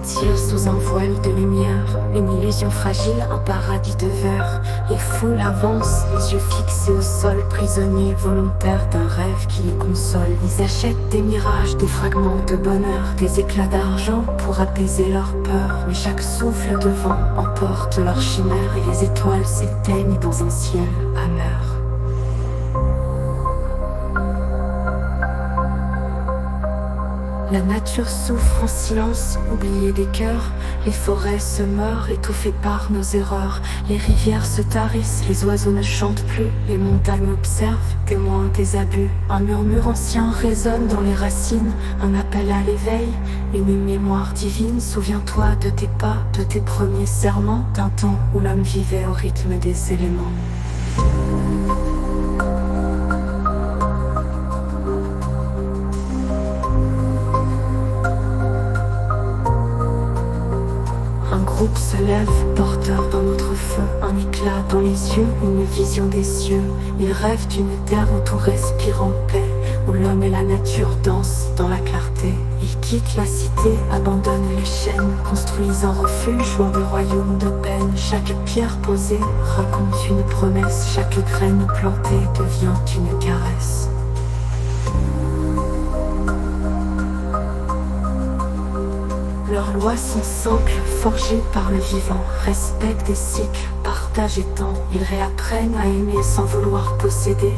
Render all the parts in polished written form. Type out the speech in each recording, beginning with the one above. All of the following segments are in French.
s'étire sous un voile de lumière, une illusion fragile, un paradis de verre. Les foules avancent, les yeux fixés au sol, prisonniers volontaires d'un rêve qui les console. Ils achètent des mirages, des fragments de bonheur, des éclats d'argent pour apaiser leur peur. Mais chaque souffle de vent emporte leur chimère et les étoiles s'éteignent dans un ciel amer. La nature souffre en silence, oubliée des cœurs. Les forêts se meurent, étouffées par nos erreurs. Les rivières se tarissent, les oiseaux ne chantent plus. Les montagnes observent, témoins des abus. Un murmure ancien résonne dans les racines. Un appel à l'éveil, une mémoire divine. Souviens-toi de tes pas, de tes premiers serments, d'un temps où l'homme vivait au rythme des éléments. Un groupe se lève, porteur d'un autre feu, un éclat dans les yeux, une vision des cieux. Ils rêvent d'une terre où tout respire en paix, où l'homme et la nature dansent dans la clarté. Ils quittent la cité, abandonnent les chaînes, construisent un refuge loin du royaume de peine. Chaque pierre posée raconte une promesse, chaque graine plantée devient une caresse. Leurs lois sont simples, forgées par le vivant, respectent des cycles, partage et temps. Ils réapprennent à aimer sans vouloir posséder,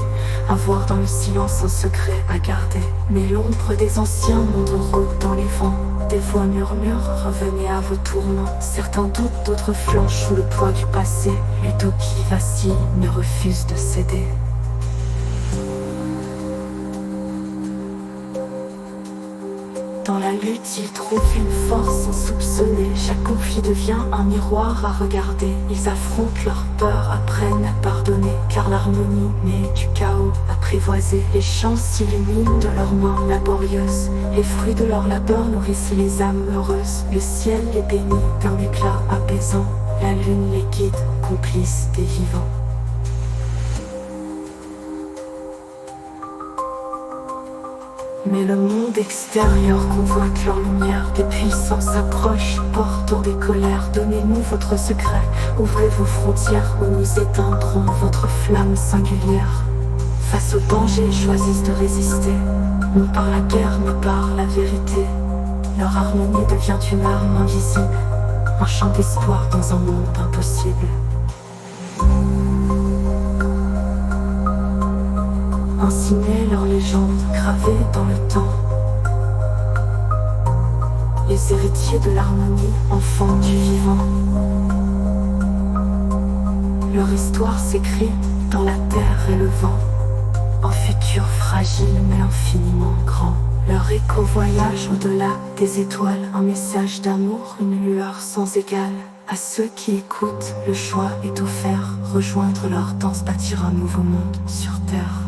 à voir dans le silence un secret à garder. Mais l'ombre des anciens monte en route dans les vents. Des voix murmurent, revenez à vos tourments. Certains doutent, d'autres flanchent sous le poids du passé. Les dos qui vacillent ne refusent de céder. Dans la lutte, ils trouvent une force insoupçonnée. Chaque conflit devient un miroir à regarder. Ils affrontent leur peur, apprennent à pardonner. Car l'harmonie naît du chaos apprivoisé. Les champs s'illuminent de leurs mains laborieuses. Les fruits de leur labeur nourrissent les âmes heureuses. Le ciel les bénit d'un éclat apaisant. La lune les guide, complices des vivants. Mais le monde extérieur convoite leur lumière. Des puissants s'approchent, portant des colères. Donnez-nous votre secret, ouvrez vos frontières, ou nous éteindrons votre flamme singulière. Face au danger, ils choisissent de résister, non par la guerre, mais par la vérité. Leur harmonie devient une arme invisible, un chant d'espoir dans un monde impossible. Ainsi naît leur légende gravée dans le temps. Les héritiers de l'harmonie, enfants du vivant. Leur histoire s'écrit dans la terre et le vent. Un futur fragile mais infiniment grand. Leur écho voyage au-delà des étoiles. Un message d'amour, une lueur sans égale. À ceux qui écoutent, le choix est offert. Rejoindre leur danse, bâtir un nouveau monde sur terre.